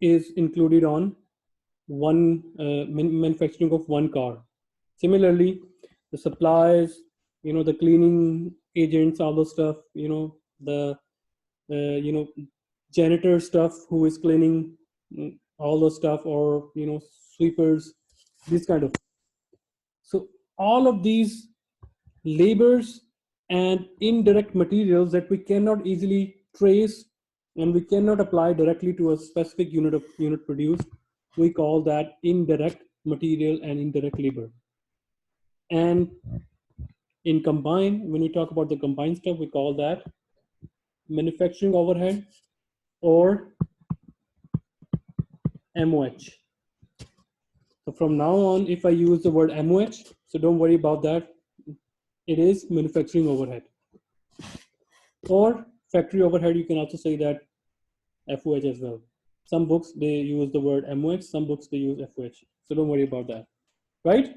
is included on one manufacturing of one car. Similarly, the supplies, the cleaning agents, all those stuff, the janitor stuff who is cleaning all those stuff, or sweepers, this kind of. So all of these labors and indirect materials that we cannot easily trace and we cannot apply directly to a specific unit produced, we call that indirect material and indirect labor. And in combined, when we talk about the combined stuff, we call that manufacturing overhead or MOH. So from now on, if I use the word MOH, so don't worry about that. It is manufacturing overhead. Or factory overhead, you can also say that FOH as well. Some books, they use the word MOH, some books, they use FOH. So don't worry about that, right?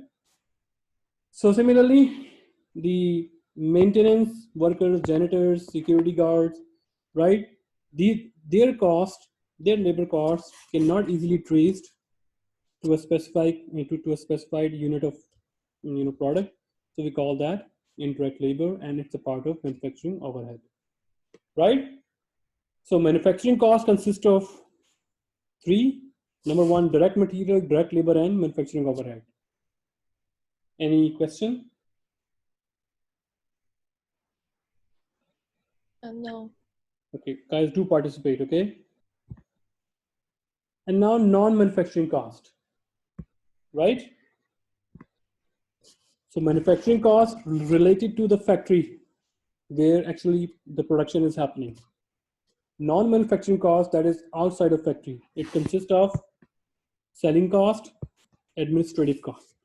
So similarly, the maintenance workers, janitors, security guards, right? Their cost, their labor costs cannot easily traced to a specified unit of product. So we call that indirect labor, and it's a part of manufacturing overhead, right? So manufacturing cost consists of three. Number one, direct material, direct labor, and manufacturing overhead. Any question? No. Okay, guys, do participate, okay? And now non-manufacturing cost, right? So manufacturing cost related to the factory where actually the production is happening. Non-manufacturing cost, that is outside of factory. It consists of selling cost, administrative cost.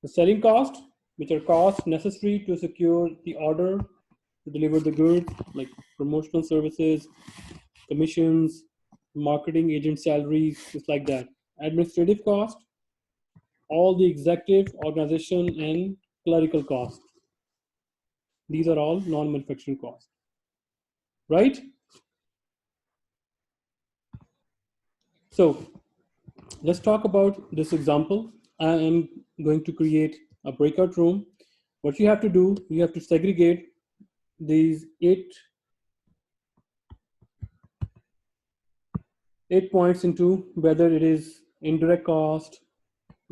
The selling cost, which are costs necessary to secure the order to deliver the goods, like promotional services, commissions, marketing agent salaries, just like that. Administrative cost, all the executive, organization, and clerical costs. These are all non-manufacturing costs, right? So let's talk about this example. I am going to create a breakout room. What you have to do, you have to segregate these eight points into whether it is indirect cost,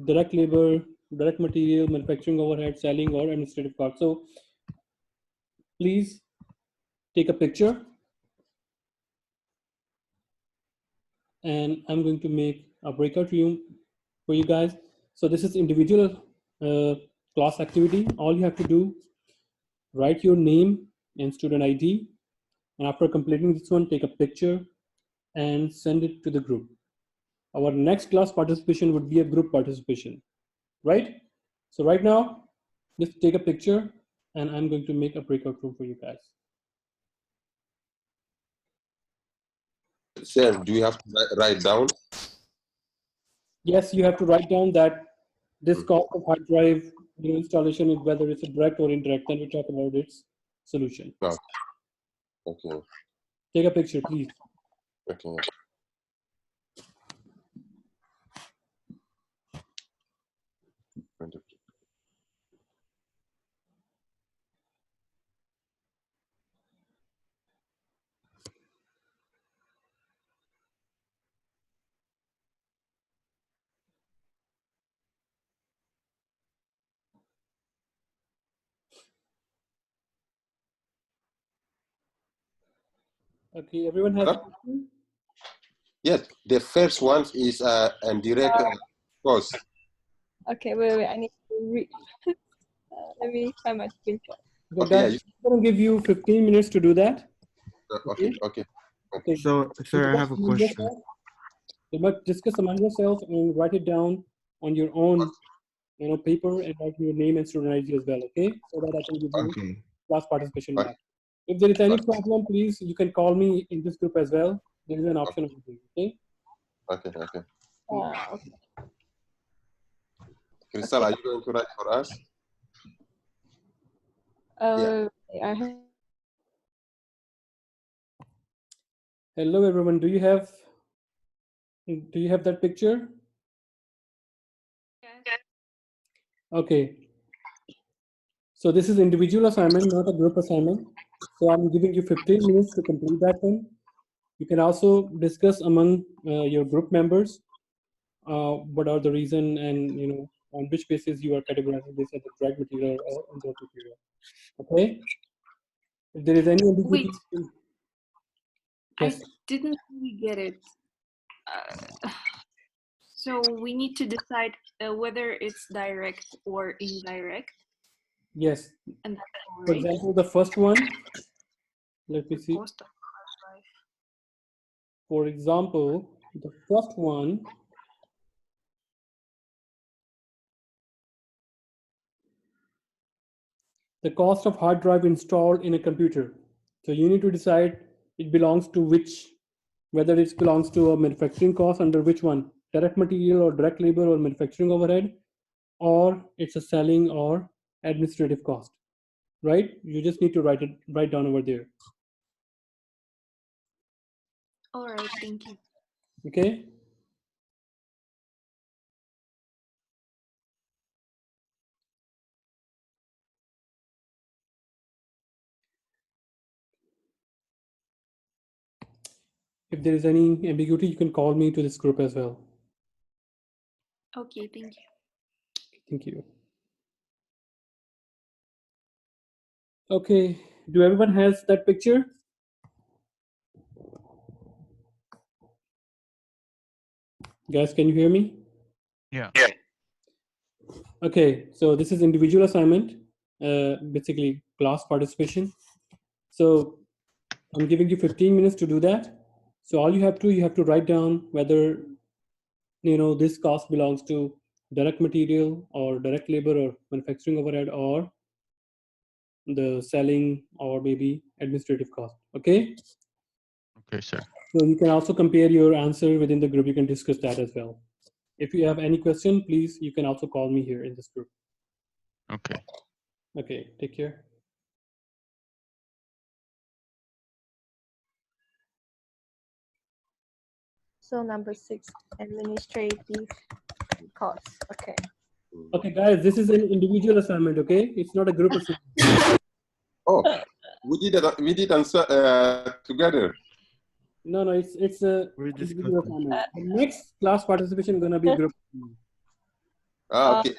direct labor, direct material, manufacturing overhead, selling, or administrative cost. So please take a picture, and I'm going to make a breakout room for you guys. So this is individual class activity. All you have to do, write your name and student ID, and after completing this one, take a picture and send it to the group. Our next class participation would be a group participation, right? So right now, just take a picture, and I'm going to make a breakout room for you guys. Sir, do you have to write down? Yes, you have to write down that this cost of hard drive installation is whether it's a direct or indirect. Then we talk about its solution. No. Okay. Take a picture, please. Okay. Okay, everyone has. Yes, the first one is indirect cost. Okay, wait. I need to read. Let me find my screenshot. Okay, guys, I'm going to give you 15 minutes to do that. Okay. So, sir, I have a question. You must discuss among yourself and write it down on your own, paper, and write your name and student ID as well. Okay, so that I can give you class participation back. If there is any problem, please you can call me in this group as well. There is an option over there. Okay. Okay. Okay. Crystal, are you going to write for us? Yeah. I have. Hello, everyone. Do you have Do you have that picture? Yes. Okay. So this is individual assignment, not a group assignment. So I'm giving you 15 minutes to complete that one. You can also discuss among your group members what are the reason and on which basis you are categorizing this as a drag material or indirect material. Okay. If there is any ambiguity, Wait, yes. I didn't really get it. So we need to decide whether it's direct or indirect, Yes. and that's all, For right? example, the first one, let me The see. cost of hard drive. For example, the first one, the cost of hard drive installed in a computer. So you need to decide it belongs to which, whether it belongs to a manufacturing cost under which one, direct material or direct labor or manufacturing overhead, or it's a selling or administrative cost, right? You just need to write down over there. All right, thank you. Okay. If there is any ambiguity, you can call me to this group as well. Okay, thank you. Thank you. Okay, do everyone has that picture? Guys, can you hear me? Yeah. Okay, so this is individual assignment, basically class participation. So I'm giving you 15 minutes to do that. So all you have to write down whether this cost belongs to direct material or direct labor or manufacturing overhead or the selling or maybe administrative cost. Okay. Okay, sir. So you can also compare your answer within the group. You can discuss that as well. If you have any question, please, you can also call me here in this group. Okay. Okay, take care. So number 6, administrative costs. Okay. Okay, guys, this is an individual assignment, okay? It's not a group assignment. Oh, we did answer together. No, it's a We're individual discussing. assignment. The next class participation gonna be group assignment. Okay.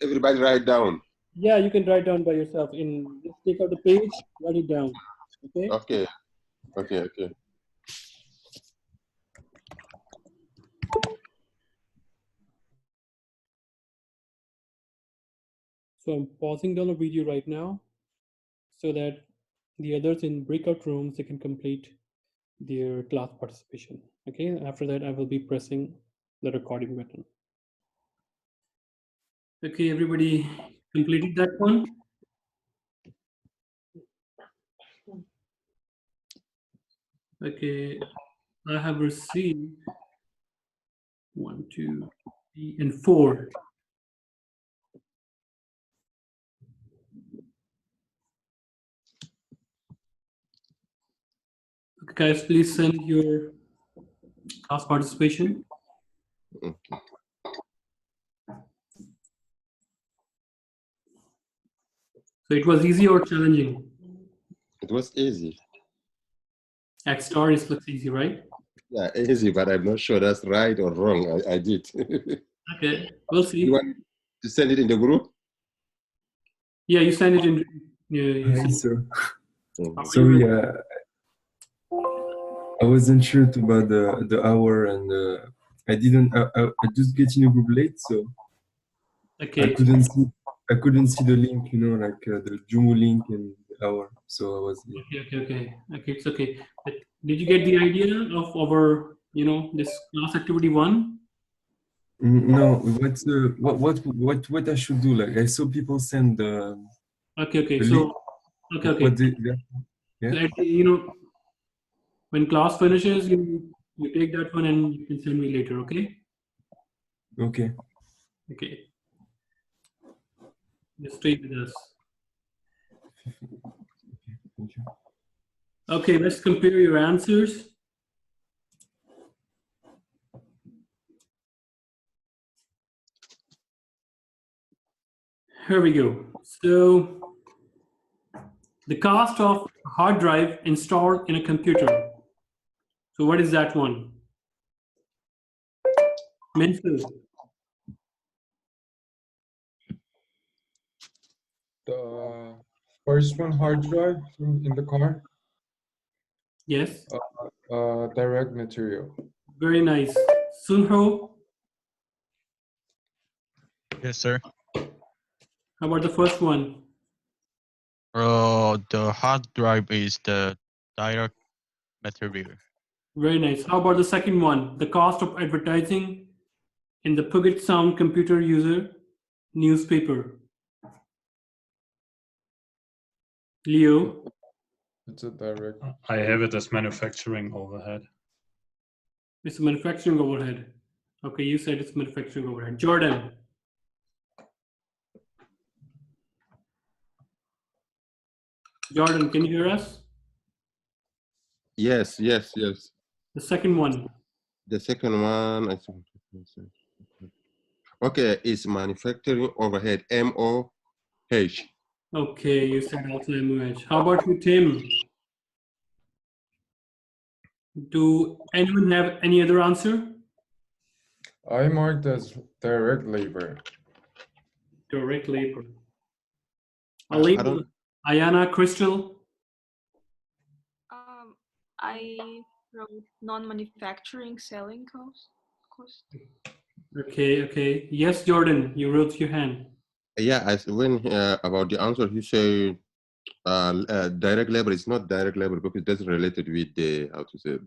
Everybody write down. Yeah, you can write down by yourself. Just take out the page, write it down. Okay. Okay. Okay. So I'm pausing down the video right now so that the others in breakout rooms they can complete their class participation. Okay. After that, I will be pressing the recording button. Okay, everybody completed that one. Okay, I have received 1, 2, 3, and 4. Okay, guys, please send your class participation. Okay. So it was easy or challenging? It was easy. X star is looks easy, right? Yeah, easy, but I'm not sure that's right or wrong. I did. Okay, we'll see. You want to send it in the group? Yeah, you send it in. Yeah, you Hi, send. sir. Mhm. Sorry, I wasn't sure about the hour, and I didn't. I just get in a group late, so Okay. I couldn't see the link. Like the Jumu link and the hour. So I was. Yeah. Okay. It's okay. But did you get the idea of our, this class activity 1? No, what I should do? Like I saw people send the Okay. the So, link. okay. What they, yeah. When class finishes, you take that one and you can send me later. Okay. Okay. Okay. Just stay with us. Thank you. Okay, let's compare your answers. Here we go. So the cost of hard drive installed in a computer. So what is that one? Minfu. The first one, hard drive in the car, Yes. direct material. Very nice. Sunho, Yes, sir. how about the first one? The hard drive is the direct material. Very nice. How about the second one? The cost of advertising in the Puget Sound computer user newspaper. Leo, It's a direct. I have it as manufacturing overhead. it's manufacturing overhead. Okay, you said it's manufacturing overhead. Jordan, Jordan, can you hear us? Yes. The second one. The second one, I think. Okay, it's manufacturing overhead, MOH. Okay, you said also MOH. How about you, Tim? Do anyone have any other answer? I marked as direct labor. Direct labor. I Alina, don't- Ayana, Crystal. I wrote non-manufacturing selling cost. Okay. Yes, Jordan, you wrote your hand. Yeah, when about the answer, he said direct labor is not direct labor because it doesn't relate it with the, how to say,